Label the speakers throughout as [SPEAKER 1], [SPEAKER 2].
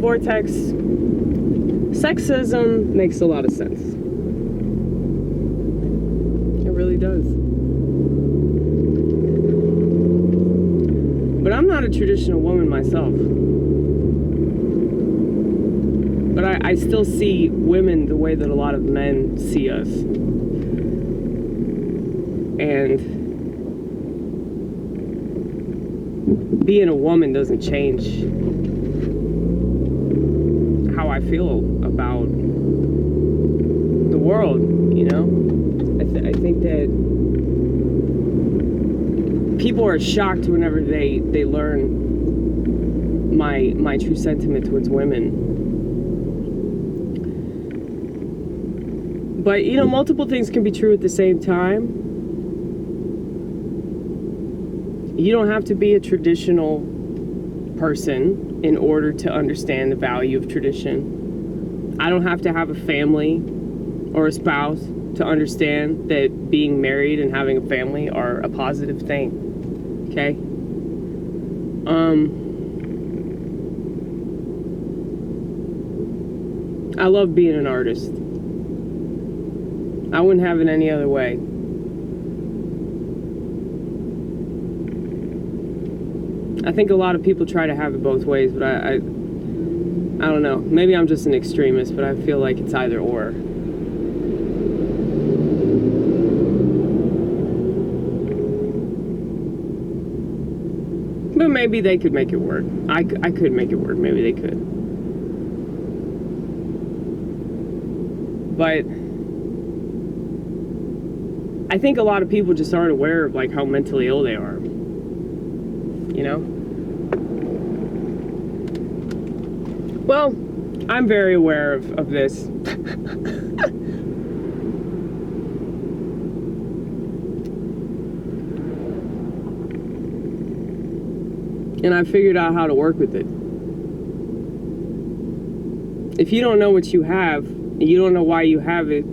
[SPEAKER 1] Vortex, sexism makes a lot of sense. It really does. But I'm not a traditional woman myself. But I still see women the way that a lot of men see us. And being a woman doesn't change how I feel about the world, you know? I think that people are shocked whenever they learn my true sentiment towards women. But, you know, multiple things can be true at the same time. You don't have to be a traditional person in order to understand the value of tradition. I don't have to have a family or a spouse to understand that being married and having a family are a positive thing. Okay? I love being an artist. I wouldn't have it any other way. I think a lot of people try to have it both ways, but I don't know. Maybe I'm just an extremist, but I feel like it's either or. But maybe they could make it work. I could make it work. Maybe they could. But I think a lot of people just aren't aware of like how mentally ill they are. You know? Well, I'm very aware of this. And I figured out how to work with it. If you don't know what you have, and you don't know why you have it,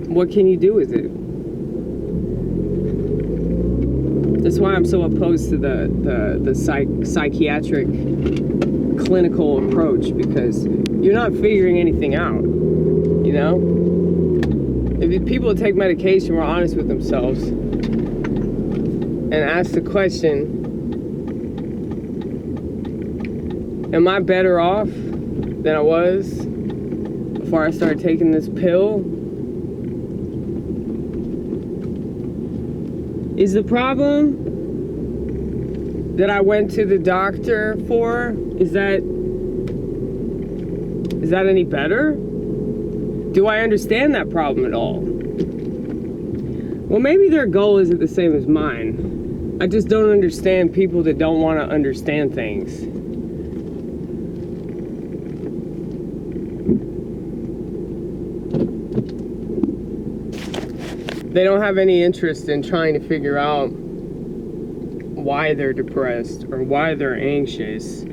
[SPEAKER 1] what can you do with it? That's why I'm so opposed to the psychiatric clinical approach, because you're not figuring anything out, you know? If people take medication were honest with themselves and ask the question, am I better off than I was before I started taking this pill? Is the problem that I went to the doctor for, is that any better? Do I understand that problem at all? Well, maybe their goal isn't the same as mine. I just don't understand people that don't want to understand things. They don't have any interest in trying to figure out why they're depressed or why they're anxious.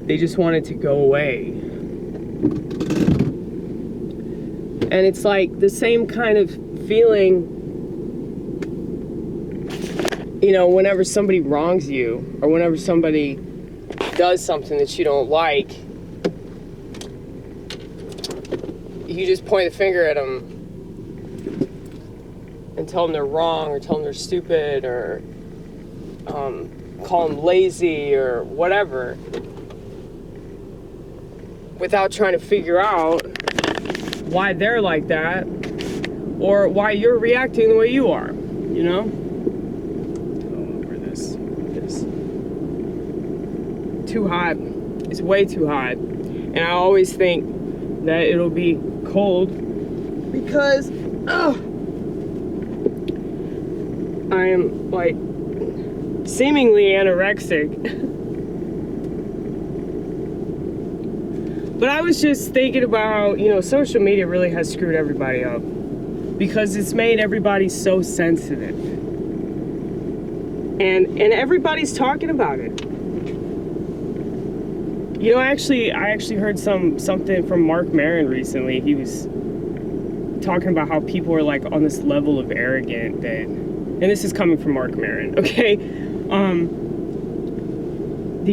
[SPEAKER 1] They just want it to go away. And it's like the same kind of feeling, you know, whenever somebody wrongs you or whenever somebody does something that you don't like, you just point the finger at them and tell them they're wrong or tell them they're stupid or call them lazy or whatever, without trying to figure out why they're like that or why you're reacting the way you are, you know? Over this. Too hot. It's way too hot. And I always think that it'll be cold because I am like seemingly anorexic. But I was just thinking about, you know, social media really has screwed everybody up because it's made everybody so sensitive. And everybody's talking about it. You know, I actually heard something from Mark Maron recently. He was talking about how people are like on this level of arrogant that, and this is coming from Mark Maron, okay?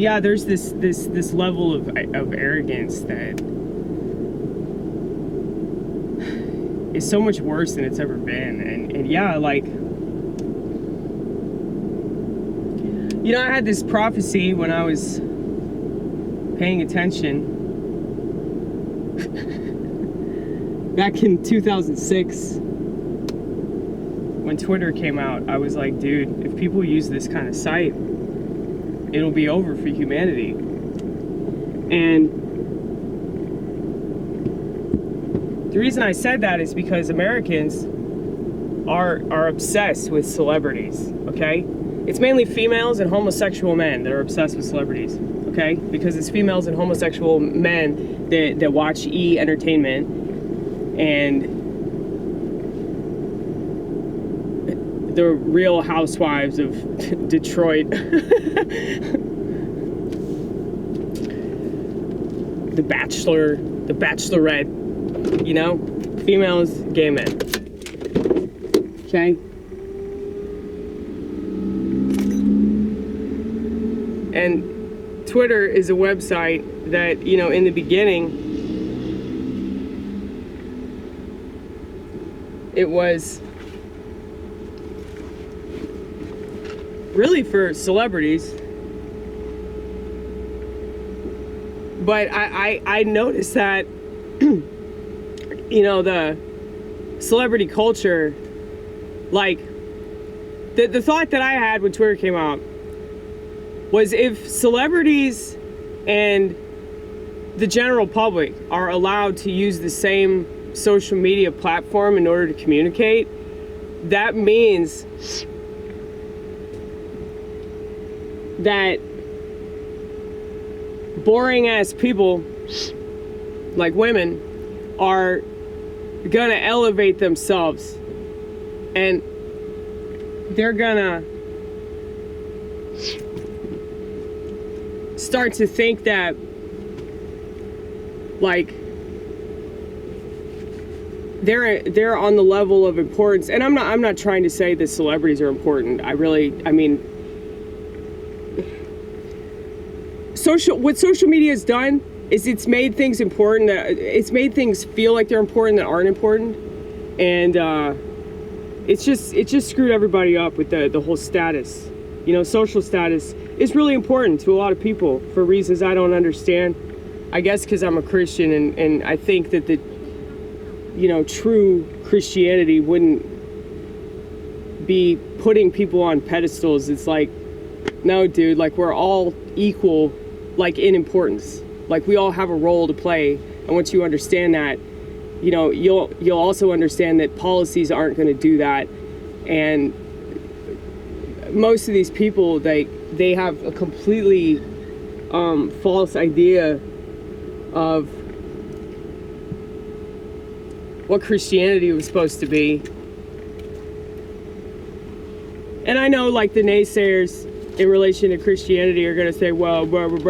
[SPEAKER 1] yeah, there's this level of arrogance that is so much worse than it's ever been. And yeah, like, you know, I had this prophecy when I was paying attention back in 2006 when Twitter came out. I was like, dude, if people use this kind of site, it'll be over for humanity. And the reason I said that is because Americans are obsessed with celebrities, okay? It's mainly females and homosexual men that are obsessed with celebrities, okay? Because it's females and homosexual men that watch E! Entertainment and the Real Housewives of Detroit, The Bachelor, The Bachelorette, you know? Females, gay men. Okay? And Twitter is a website that, you know, in the beginning, it was really for celebrities. But I noticed that, you know, the celebrity culture, like, the thought that I had when Twitter came out was, if celebrities and the general public are allowed to use the same social media platform in order to communicate, that means that boring ass people like women are gonna elevate themselves, and they're gonna start to think that, like, they're on the level of importance. And I'm not trying to say that celebrities are important. I mean, what social media has done is it's made things important, it's made things feel like they're important that aren't important. And it just screwed everybody up with the whole status. You know, social status is really important to a lot of people for reasons I don't understand. I guess because I'm a Christian, and I think that you know, true Christianity wouldn't be putting people on pedestals. It's like, no, dude, like, we're all equal, like, in importance. Like, we all have a role to play. And once you understand that, you know, you'll also understand that policies aren't going to do that. And most of these people, they have a completely false idea of what Christianity was supposed to be. And I know, like, the naysayers in relation to Christianity are going to say, well, because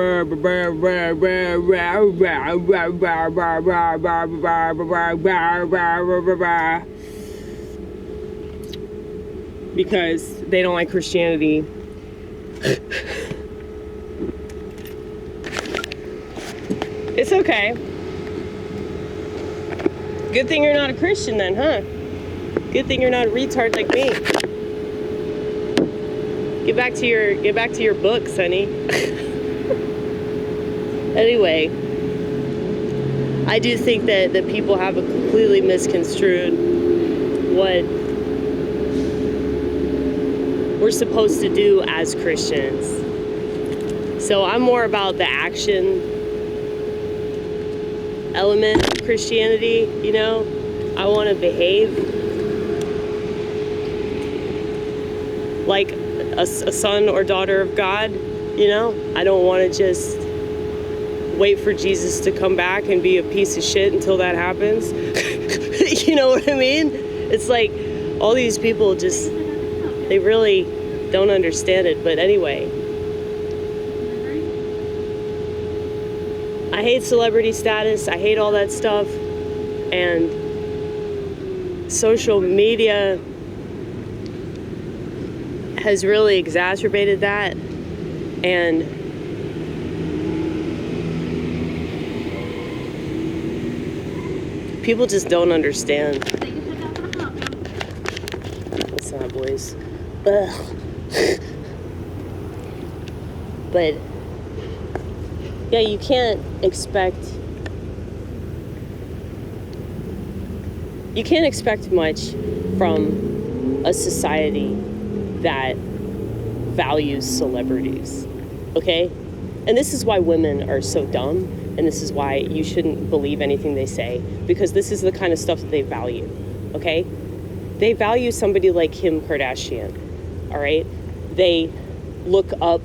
[SPEAKER 1] they don't like Christianity. It's okay. Good thing you're not a Christian then, huh? Good thing you're not a retard like me. Get back to your books, honey. Anyway, I do think that people have completely misconstrued what we're supposed to do as Christians. So I'm more about the action element of Christianity, you know? I want to behave like a son or daughter of God, you know? I don't want to just wait for Jesus to come back and be a piece of shit until that happens. You know what I mean? It's like all these people just, they really don't understand it. But anyway, I hate celebrity status. I hate all that stuff. And social media has really exacerbated that. And People just don't understand. What's that, boys? Ugh. But yeah, you can't expect much from a society that values celebrities, okay? And this is why women are so dumb, and this is why you shouldn't believe anything they say, because this is the kind of stuff that they value, okay? They value somebody like Kim Kardashian, all right? They look up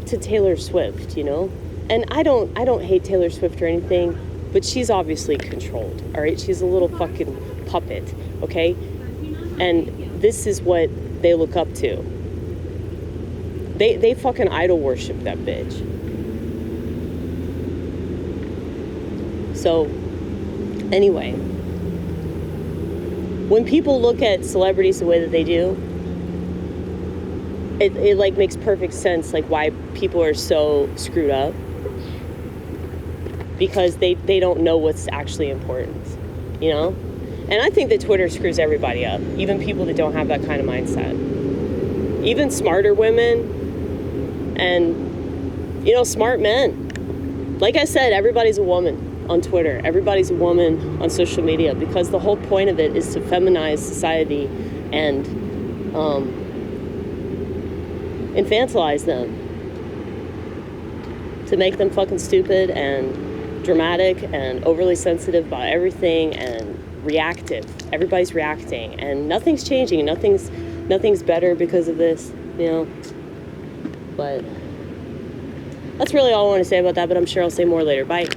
[SPEAKER 1] to Taylor Swift, you know? And I don't hate Taylor Swift or anything, but she's obviously controlled, all right? She's a little fucking puppet, okay? And this is what they look up to. They fucking idol worship that bitch. So, anyway, when people look at celebrities the way that they do, it like makes perfect sense, like why people are so screwed up, because they don't know what's actually important, you know? And I think that Twitter screws everybody up, even people that don't have that kind of mindset. Even smarter women and, you know, smart men. Like I said, everybody's a woman on Twitter. Everybody's a woman on social media, because the whole point of it is to feminize society and infantilize them, to make them fucking stupid and dramatic and overly sensitive about everything and reactive. Everybody's reacting, and nothing's changing. Nothing's better because of this, you know. But that's really all I want to say about that, but I'm sure I'll say more later. Bye.